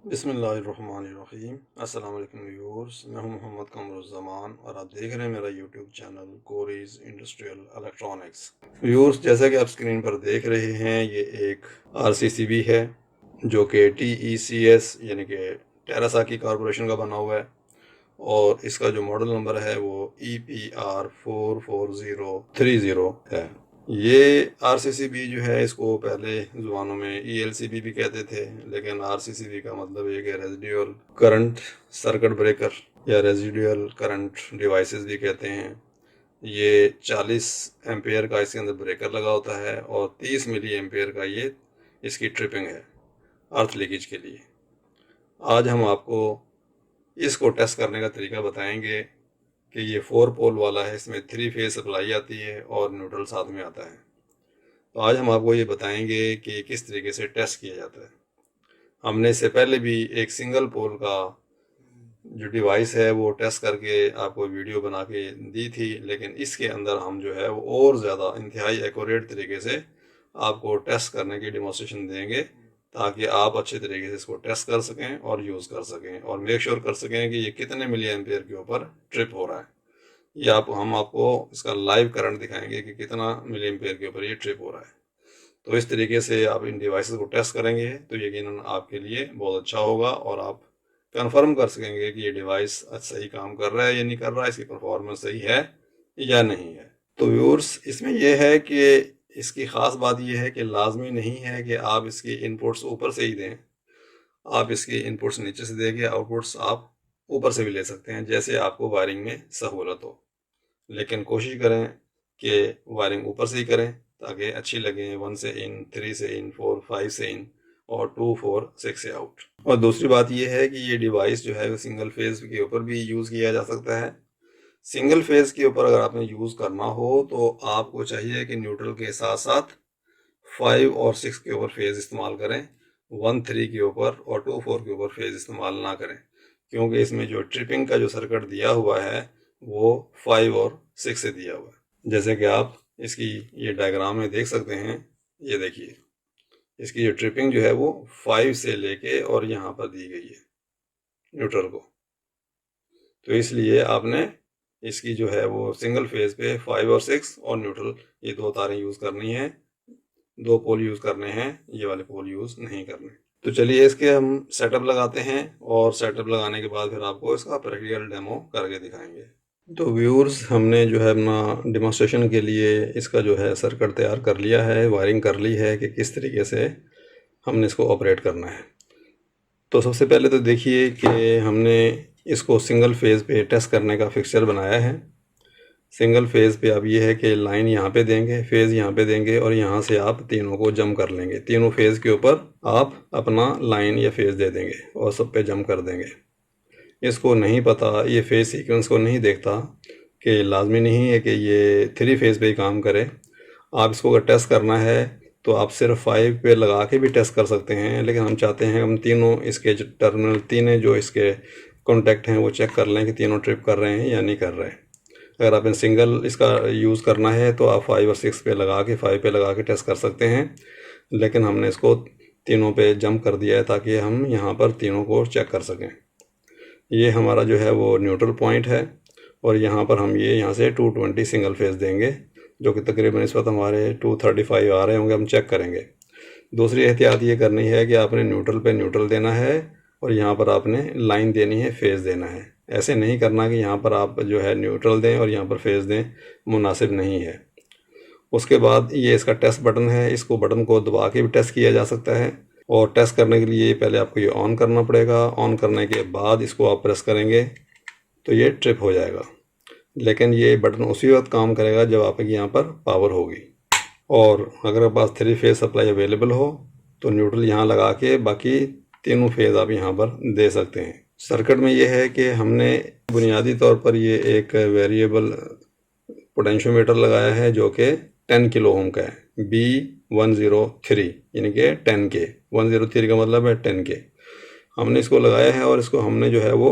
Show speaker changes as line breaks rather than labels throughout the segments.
बिस्मिल्लाहिर्रहमानिर्रहीम। अस्सलाम वालेकुम व्यूअर्स, मैं हूं मोहम्मद कमरुज़्ज़मान और आप देख रहे हैं मेरा YouTube channel Cori's industrial electronics. Viewers, जैसा कि आप स्क्रीन पर देख रहे हैं, ये एक आरसीसीबी है जो कि टीईसीएस यानी कि टेरासाकी कॉरपोरेशन का बना हुआ है और इसका जो मॉडल नंबर है वो EPR44030 है। ये आरसीसीबी जो है, इसको पहले ज़ुबानों में ईएलसीबी भी कहते थे, लेकिन आरसीसीबी का मतलब एक है रेजिडुअल करंट सर्किट ब्रेकर या रेजिडुअल करंट डिवाइसेस भी कहते हैं। ये 40 एम्पेयर का इसके अंदर ब्रेकर लगा होता है और 30 मिली एम्पेयर का ये इसकी ट्रिपिंग है अर्थ लीकेज के लिए। आज हम आपको इसको टेस्ट करने का तरीका बताएंगे कि ये 4 पोल वाला है, इसमें 3 फेज सप्लाई आती है और न्यूट्रल साथ में आता है। तो आज हम आपको ये बताएंगे कि किस तरीके से टेस्ट किया जाता है। हमने इससे पहले भी एक सिंगल पोल का जो डिवाइस है वो टेस्ट करके आपको वीडियो बना के दी थी, लेकिन इसके अंदर हम जो है वो और ज़्यादा इंतहाई एक्यूरेट तरीके से आपको टेस्ट करने की डेमोस्ट्रेशन देंगे ताकि आप अच्छे तरीके से इसको टेस्ट कर सकें और यूज़ कर सकें और मेक श्योर कर सकें कि ये कितने मिली एम्पेयर के ऊपर ट्रिप हो रहा है। ये हम आपको इसका लाइव करंट दिखाएंगे कि कितना मिली एम्पेयर के ऊपर ये ट्रिप हो रहा है। तो इस तरीके से आप इन डिवाइसेस को टेस्ट करेंगे तो यकीनन आपके लिए बहुत अच्छा होगा और आप कंफर्म कर सकेंगे कि ये डिवाइस सही काम कर रहा है या नहीं कर रहा है, इसकी परफॉर्मेंस सही है या नहीं है। तो व्यूअर्स, इसमें यह है कि इसकी ख़ास बात यह है कि लाजमी नहीं है कि आप इसकी इनपुट्स ऊपर से ही दें। आप इसकी इनपुट्स नीचे से देके आउटपुट्स आप ऊपर से भी ले सकते हैं, जैसे आपको वायरिंग में सहूलत हो। लेकिन कोशिश करें कि वायरिंग ऊपर से ही करें ताकि अच्छी लगे। 1 से इन, 3 से इन, 4 5 से इन और 2 4 6 से आउट। और दूसरी बात यह है कि ये डिवाइस जो है वो सिंगल फेज के ऊपर भी यूज़ किया जा सकता है। सिंगल फेज के ऊपर अगर आपने यूज़ करना हो तो आपको चाहिए कि न्यूट्रल के साथ साथ 5 और 6 के ऊपर फेज इस्तेमाल करें, 1 3 के ऊपर और 2 4 के ऊपर फेज इस्तेमाल ना करें, क्योंकि इसमें जो ट्रिपिंग का जो सर्किट दिया हुआ है वो 5 और 6 से दिया हुआ है। जैसे कि आप इसकी ये डायग्राम में देख सकते हैं, ये देखिए इसकी जो ट्रिपिंग जो है वो 5 से लेके और यहाँ पर दी गई है न्यूट्रल को। तो इसलिए आपने इसकी जो है वो सिंगल फेज पे 5 और 6 और न्यूट्रल ये 2 तारें यूज़ करनी है, 2 पोल यूज़ करने हैं, ये वाले पोल यूज़ नहीं करने। तो चलिए इसके हम सेटअप लगाते हैं और सेटअप लगाने के बाद फिर आपको इसका प्रैक्टिकल डेमो करके दिखाएंगे। तो व्यूअर्स, हमने जो है अपना डेमोस्ट्रेशन के लिए इसका जो है सर्किट तैयार कर लिया है, वायरिंग कर ली है कि किस तरीके से हमने इसको ऑपरेट करना है। तो सबसे पहले तो देखिए कि हमने इसको सिंगल फेज़ पे टेस्ट करने का फिक्सचर बनाया है। सिंगल फेज़ पे अब ये है कि लाइन यहाँ पे देंगे, फेज़ यहाँ पे देंगे और यहाँ से आप तीनों को जम कर लेंगे। तीनों फेज़ के ऊपर आप अपना लाइन या फेज़ दे देंगे और सब पे जम कर देंगे। इसको नहीं पता, ये फेज़ सीक्वेंस को नहीं देखता कि लाजमी नहीं है कि ये 3 फेज़ पे ही काम करे। आप इसको अगर टेस्ट करना है तो आप सिर्फ 5 पे लगा के भी टेस्ट कर सकते हैं, लेकिन हम चाहते हैं हम तीनों इसके जो टर्मिनल तीनों जो इसके कॉन्टैक्ट हैं वो चेक कर लें कि तीनों ट्रिप कर रहे हैं या नहीं कर रहे हैं। अगर आपने सिंगल इसका यूज़ करना है तो आप 5 और 6 पे लगा के 5 पे लगा के टेस्ट कर सकते हैं, लेकिन हमने इसको तीनों पे जंप कर दिया है ताकि हम यहाँ पर तीनों को चेक कर सकें। ये हमारा जो है वो न्यूट्रल पॉइंट है और यहाँ पर हम ये यहाँ से 220 सिंगल फेज़ देंगे, जो कि तकरीबन इस वक्त हमारे 235 आ रहे होंगे, हम चेक करेंगे। दूसरी एहतियात ये करनी है कि आपने न्यूट्रल पे न्यूट्रल देना है और यहाँ पर आपने लाइन देनी है, फेज़ देना है। ऐसे नहीं करना कि यहाँ पर आप जो है न्यूट्रल दें और यहाँ पर फेज़ दें, मुनासिब नहीं है। उसके बाद ये इसका टेस्ट बटन है, इसको बटन को दबा के भी टेस्ट किया जा सकता है और टेस्ट करने के लिए पहले आपको ये ऑन करना पड़ेगा। ऑन करने के बाद इसको आप प्रेस करेंगे तो ये ट्रिप हो जाएगा, लेकिन ये बटन उसी वक्त काम करेगा जब आपकी यहाँ पर पावर होगी। और अगर आपके पास 3 फेज़ सप्लाई अवेलेबल हो तो न्यूट्रल यहाँ लगा के बाकी तीनों फेज़ आप यहाँ पर दे सकते हैं। सर्किट में ये है कि हमने बुनियादी तौर पर ये एक वेरिएबल पोटेंशियोमीटर लगाया है जो कि 10 किलो ओम का है, B103 यानी कि 10 के। 103 का मतलब है 10 के। हमने इसको लगाया है और इसको हमने जो है वो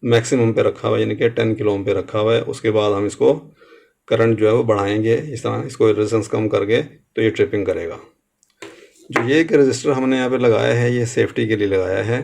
मैक्सिमम पे रखा हुआ है, यानी कि 10 किलो ओम पे रखा हुआ है। उसके बाद हम इसको करंट जो है वो बढ़ाएंगे, इस तरह इसको रेजिस्टेंस कम करके, तो ये ट्रिपिंग करेगा। जो ये एक रजिस्टर हमने यहाँ पे लगाया है ये सेफ्टी के लिए लगाया है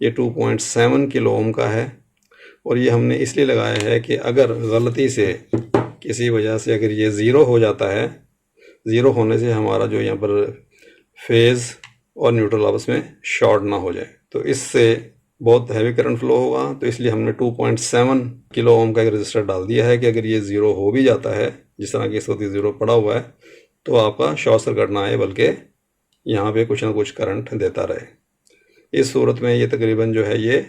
ये 2.7 किलो ओम का है। और ये हमने इसलिए लगाया है कि अगर गलती से किसी वजह से अगर ये ज़ीरो हो जाता है, ज़ीरो होने से हमारा जो यहाँ पर फेज़ और न्यूट्रल आपस में शॉर्ट ना हो जाए, तो इससे बहुत हैवी करंट फ्लो होगा। तो इसलिए हमने 2.7 किलो ओम का एक रजिस्टर डाल दिया है कि अगर ये ज़ीरो हो भी जाता है, जिस तरह कि इस वक्त ज़ीरो पड़ा हुआ है, तो आपका शॉर्ट सर्किट ना आए बल्कि यहाँ पे कुछ ना कुछ करंट देता रहे। इस सूरत में ये तकरीबन जो है ये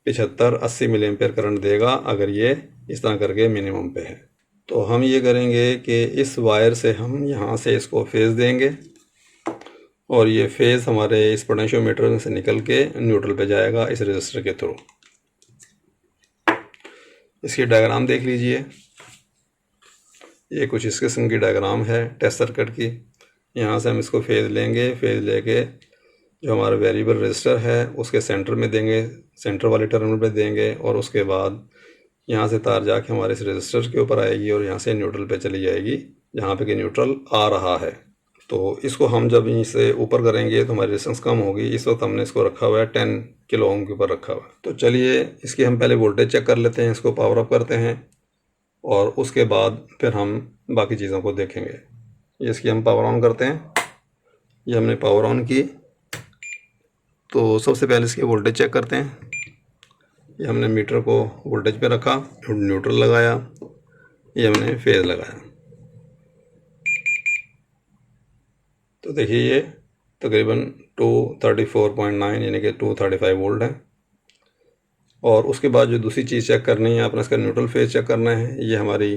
75-80 मिली एम्पेयर करंट देगा अगर ये इस तरह करके मिनिमम पे है। तो हम ये करेंगे कि इस वायर से हम यहाँ से इसको फेज़ देंगे और ये फेज़ हमारे इस पोटेंशियोमीटर से निकल के न्यूट्रल पे जाएगा इस रजिस्टर के थ्रू। इसकी डायग्राम देख लीजिए, ये कुछ इस किस्म की डायग्राम है टेस्ट सर्किट की। यहाँ से हम इसको फेज़ लेंगे, फेज़ लेके जो हमारा वेरिएबल रजिस्टर है उसके सेंटर में देंगे, सेंटर वाले टर्मिनल पे देंगे, और उसके बाद यहाँ से तार जाके हमारे इस रजिस्टर के ऊपर आएगी और यहाँ से न्यूट्रल पे चली जाएगी जहाँ पे कि न्यूट्रल आ रहा है। तो इसको हम जब यहीं से ऊपर करेंगे तो हमारी रेजिस्टेंस कम होगी। इस वक्त हमने इसको रखा हुआ है 10 किलो ओम के ऊपर रखा हुआ है। तो चलिए इसकी हम पहले वोल्टेज चेक कर लेते हैं, इसको पावर अप करते हैं और उसके बाद फिर हम बाकी चीज़ों को देखेंगे। ये इसकी हम पावर ऑन करते हैं। ये हमने पावर ऑन की, तो सबसे पहले इसकी वोल्टेज चेक करते हैं। ये हमने मीटर को वोल्टेज पे रखा, न्यूट्रल लगाया, ये हमने फेज़ लगाया। तो देखिए ये तकरीबन 234.9 यानी कि 235 वोल्ट है। और उसके बाद जो दूसरी चीज़ चेक करनी है, अपना इसका न्यूट्रल फेज़ चेक करना है। ये हमारी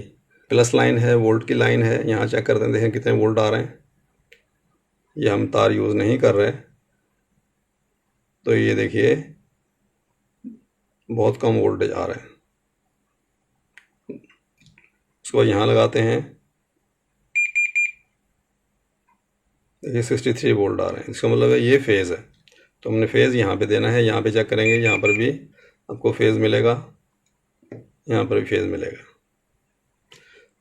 प्लस लाइन है, वोल्ट की लाइन है। यहाँ चेक करते हैं, देखें कितने वोल्ट आ रहे हैं। ये हम तार यूज़ नहीं कर रहे, तो ये देखिए बहुत कम वोल्टेज आ रहे हैं। उसको यहाँ लगाते हैं, देखिए 63 वोल्ट आ रहे हैं। इसका मतलब है ये फेज़ है, तो हमने फेज़ यहाँ पे देना है। यहाँ पे चेक करेंगे, यहाँ पर भी आपको फेज़ मिलेगा, यहाँ पर भी फेज़ मिलेगा।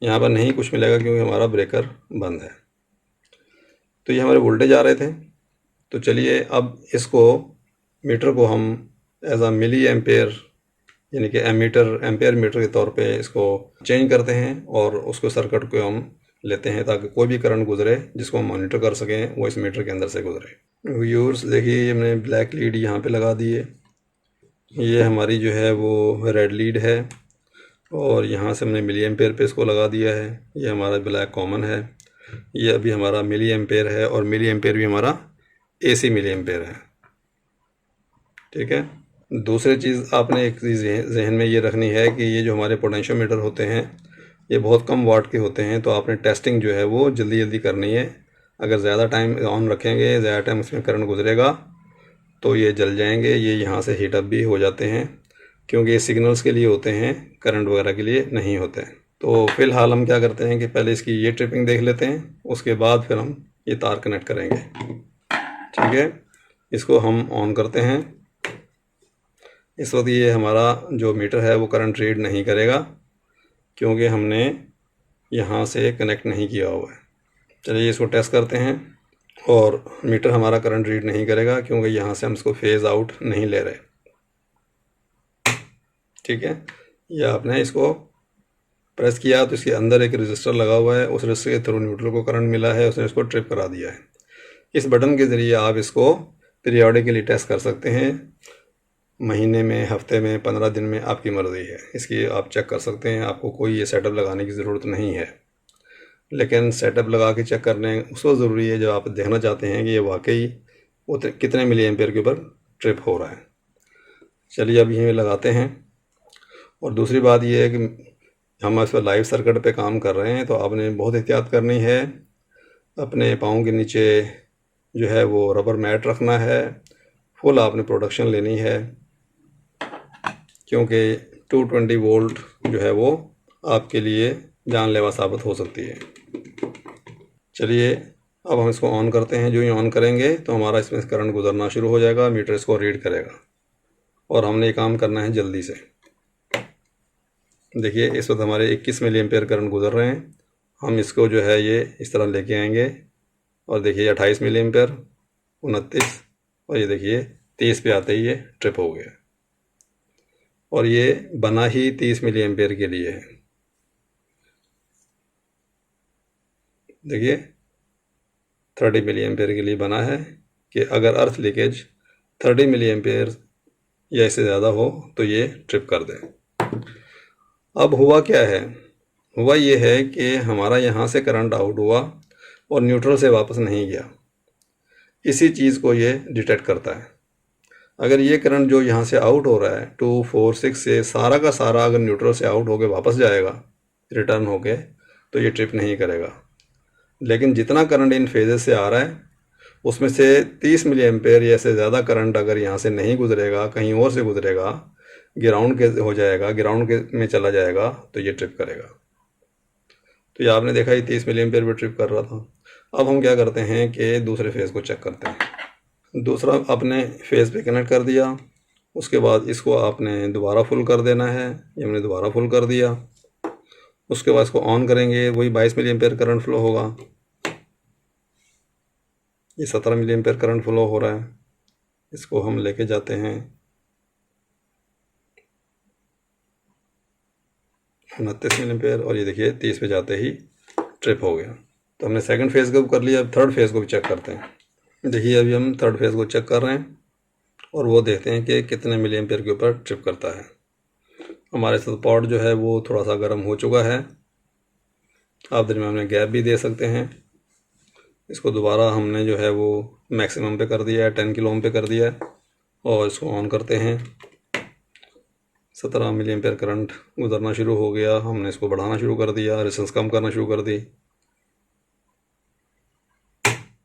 यहाँ पर नहीं कुछ मिलेगा क्योंकि हमारा ब्रेकर बंद है। तो ये हमारे वोल्टेज आ रहे थे। तो चलिए अब इसको मीटर को हम एज आ मिली एम्पेयर यानी कि एम्पेयर मीटर के तौर पे इसको चेंज करते हैं और उसको सर्किट को हम लेते हैं ताकि कोई भी करंट गुजरे जिसको हम मॉनिटर कर सकें वो इस मीटर के अंदर से गुजरे। व्यूअर्स देखिए, हमने ब्लैक लीड यहाँ पे लगा दी है। ये हमारी जो है वो रेड लीड है और यहाँ से हमने मिली एम्पेयर पे इसको लगा दिया है। ये हमारा ब्लैक कॉमन है। ये अभी हमारा मिली एम्पेयर है और मिली एम्पेयर भी हमारा AC मिली एम्पेयर है। ठीक है। दूसरी चीज़ आपने एक चीज़ जहन में ये रखनी है कि ये जो हमारे पोटेंशियोमीटर होते हैं ये बहुत कम वाट के होते हैं, तो आपने टेस्टिंग जो है वो जल्दी जल्दी करनी है। अगर ज़्यादा टाइम ऑन रखेंगे, ज़्यादा टाइम उसमें करंट गुजरेगा तो ये जल जाएंगे। ये यहाँ से हीटअप भी हो जाते हैं क्योंकि ये सिग्नल्स के लिए होते हैं, करंट वगैरह के लिए नहीं होते हैं। तो फ़िलहाल हम क्या करते हैं कि पहले इसकी ये ट्रिपिंग देख लेते हैं, उसके बाद फिर हम ये तार कनेक्ट करेंगे। ठीक है, इसको हम ऑन करते हैं। इस वक्त ये हमारा जो मीटर है वो करंट रीड नहीं करेगा क्योंकि हमने यहाँ से कनेक्ट नहीं किया हुआ है। चलिए इसको टेस्ट करते हैं और मीटर हमारा करंट रीड नहीं करेगा क्योंकि यहाँ से हम इसको फेज़ आउट नहीं ले रहे। ठीक है, या आपने इसको प्रेस किया तो इसके अंदर एक रजिस्टर लगा हुआ है, उस रजिस्टर के थ्रू न्यूट्रल को करंट मिला है, उसने इसको ट्रिप करा दिया है। इस बटन के ज़रिए आप इसको पीरियोडिकली टेस्ट कर सकते हैं, महीने में, हफ्ते में, 15 दिन में, आपकी मर्ज़ी है। इसकी आप चेक कर सकते हैं, आपको कोई ये सेटअप लगाने की ज़रूरत नहीं है। लेकिन सेटअप लगा के चेक करने उस वक्त ज़रूरी है जब आप देखना चाहते हैं कि ये वाकई वो कितने मिली एम्पेयर के ऊपर ट्रिप हो रहा है। चलिए अब यहीं लगाते हैं। और दूसरी बात ये है कि हम इस पर लाइव सर्किट पे काम कर रहे हैं, तो आपने बहुत एहतियात करनी है। अपने पाँव के नीचे जो है वो रबर मैट रखना है, फुल आपने प्रोडक्शन लेनी है क्योंकि 220 वोल्ट जो है वो आपके लिए जानलेवा साबित हो सकती है। चलिए अब हम इसको ऑन करते हैं। जो ही ऑन करेंगे तो हमारा इसमें करंट गुजरना शुरू हो जाएगा, मीटर इसको रीड करेगा और हमने ये काम करना है जल्दी से। देखिए इस वक्त हमारे 21 मिली एम्पेयर करंट गुजर रहे हैं। हम इसको जो है ये इस तरह लेके आएंगे और देखिए 28 मिली एम्पेयर, 29 और ये देखिए 30 पे आते ही ये ट्रिप हो गया, और ये बना ही 30 मिली एम्पेयर के लिए है। देखिए 30 मिली एम्पेयर के लिए बना है कि अगर अर्थ लीकेज 30 मिली एम्पेयर या इससे ज़्यादा हो तो ये ट्रिप कर दे। अब हुआ क्या है, हुआ ये है कि हमारा यहाँ से करंट आउट हुआ और न्यूट्रल से वापस नहीं गया। इसी चीज़ को ये डिटेक्ट करता है। अगर ये करंट जो यहाँ से आउट हो रहा है 2, 4, 6 से सारा का सारा अगर न्यूट्रल से आउट होके वापस जाएगा रिटर्न होके, तो ये ट्रिप नहीं करेगा। लेकिन जितना करंट इन फेजेस से आ रहा है उसमें से 30 मिली एम्पेयर या से ज़्यादा करंट अगर यहाँ से नहीं गुजरेगा, कहीं और से गुजरेगा, ग्राउंड के हो जाएगा, ग्राउंड के में चला जाएगा, तो ये ट्रिप करेगा। तो ये आपने देखा, ये 30 मिली एम्पेयर भी ट्रिप कर रहा था। अब हम क्या करते हैं कि दूसरे फेज़ को चेक करते हैं। दूसरा अपने फेज़ पे कनेक्ट कर दिया, उसके बाद इसको आपने दोबारा फुल कर देना है। ये हमने दोबारा फुल कर दिया। उसके बाद इसको ऑन करेंगे, वही 22 मिली एम्पेयर करंट फ्लो होगा। ये 17 मिली एम्पेयर करंट फ्लो हो रहा है। इसको हम लेके जाते हैं 29 मिली एम्पेयर, और ये देखिए 30 पे जाते ही ट्रिप हो गया। तो हमने सेकंड फेज़ को कर लिया। अब थर्ड फेज़ को भी चेक करते हैं। देखिए अभी हम थर्ड फेज़ को चेक कर रहे हैं और वो देखते हैं कि कितने मिली एम्पेयर के ऊपर ट्रिप करता है। हमारे साथ पॉट जो है वो थोड़ा सा गर्म हो चुका है। आप दरमियान में गैप भी दे सकते हैं। इसको दोबारा हमने जो है वो मैक्सिमम पे कर दिया है, 10 किलो ओम पे कर दिया है, और इसको ऑन करते हैं। 17 मिली एम्पेयर करंट गुजरना शुरू हो गया। हमने इसको बढ़ाना शुरू कर दिया, रेजिस्टेंस कम करना शुरू कर दी।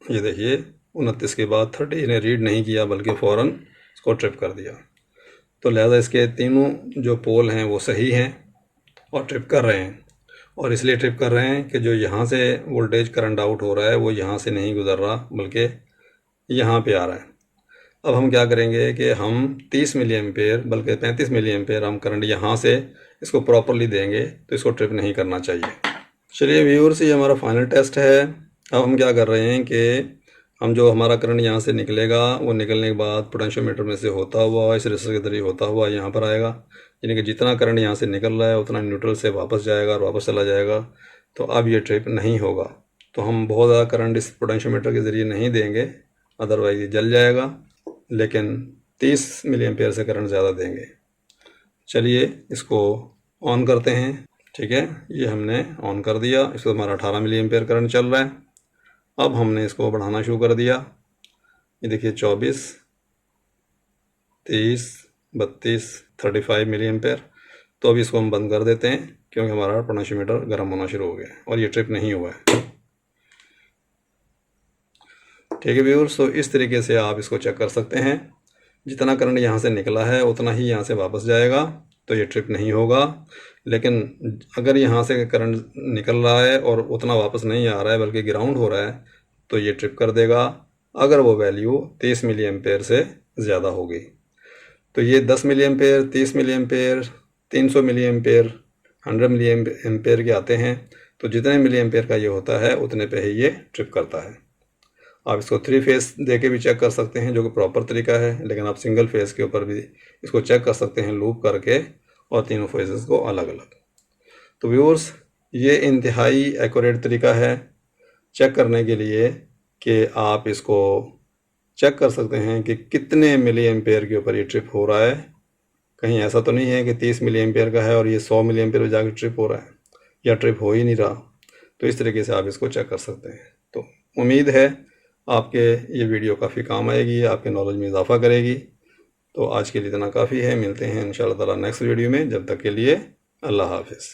ये देखिए 29 के बाद 30 ने रीड नहीं किया बल्कि फ़ौरन इसको ट्रिप कर दिया। तो लिहाजा इसके तीनों जो पोल हैं वो सही हैं और ट्रिप कर रहे हैं। और इसलिए ट्रिप कर रहे हैं कि जो यहाँ से वोल्टेज करंट आउट हो रहा है वो यहाँ से नहीं गुजर रहा बल्कि यहाँ पे आ रहा है। अब हम क्या करेंगे कि हम 30 मिली एम्पेयर बल्कि 35 मिली एम्पेयर हम करंट यहाँ से इसको प्रॉपरली देंगे, तो इसको ट्रिप नहीं करना चाहिए। चलिए व्यूअर्स, ये हमारा फाइनल टेस्ट है। अब हम क्या कर रहे हैं कि हम जो हमारा करंट यहाँ से निकलेगा वो निकलने के बाद पोटेंशियोमीटर में से होता हुआ इस रेजिस्टर के जरिए होता हुआ यहाँ पर आएगा। यानी कि जितना करंट यहाँ से निकल रहा है उतना न्यूट्रल से वापस जाएगा और वापस चला जाएगा। तो अब ये ट्रिप नहीं होगा। तो हम बहुत ज़्यादा करंट इस पोटेंशियोमीटर के ज़रिए नहीं देंगे, अदरवाइज ये जल जाएगा। लेकिन 30 मिली एम्पेयर से करंट ज़्यादा देंगे। चलिए इसको ऑन करते हैं। ठीक है, ये हमने ऑन कर दिया। इसको हमारा 18 मिली एम्पेयर करंट चल रहा है। अब हमने इसको बढ़ाना शुरू कर दिया। ये देखिए 24, 30, 32, 35 मिली एम्पेयर। तो अभी इसको हम बंद कर देते हैं क्योंकि हमारा पोटेंशियोमीटर गर्म होना शुरू हो गया है और ये ट्रिप नहीं हुआ है। ठीक है व्यूअर्स, तो इस तरीके से आप इसको चेक कर सकते हैं। जितना करंट यहाँ से निकला है उतना ही यहाँ से वापस जाएगा, तो ये ट्रिप नहीं होगा। लेकिन अगर यहाँ से करंट निकल रहा है और उतना वापस नहीं आ रहा है बल्कि ग्राउंड हो रहा है, तो ये ट्रिप कर देगा अगर वो वैल्यू 30 मिली एम्पेयर से ज़्यादा होगी। तो ये 10 milliampere, 30 milliampere, 300 milliampere, 100 milliampere के आते हैं। तो जितने मिली एम्पेयर का ये होता है उतने पे ही ये ट्रिप करता है। आप इसको 3 फेस दे के भी चेक कर सकते हैं जो कि प्रॉपर तरीका है, लेकिन आप सिंगल फेस के ऊपर भी इसको चेक कर सकते हैं लूप करके, और तीनों फेसेस को अलग अलग। तो व्यूअर्स, ये इंतहाई एक्यूरेट तरीका है चेक करने के लिए कि आप इसको चेक कर सकते हैं कि कितने मिली एम्पेयर के ऊपर ये ट्रिप हो रहा है। कहीं ऐसा तो नहीं है कि 30 मिली एम्पेयर का है और ये 100 मिली एम्पेयर पर जाकर ट्रिप हो रहा है या ट्रिप हो ही नहीं रहा। तो इस तरीके से आप इसको चेक कर सकते हैं। तो उम्मीद है आपके ये वीडियो काफ़ी काम आएगी, आपके नॉलेज में इजाफा करेगी। तो आज के लिए इतना काफ़ी है। मिलते हैं इंशाअल्लाह ताला नेक्स्ट वीडियो में। जब तक के लिए अल्लाह हाफिज़।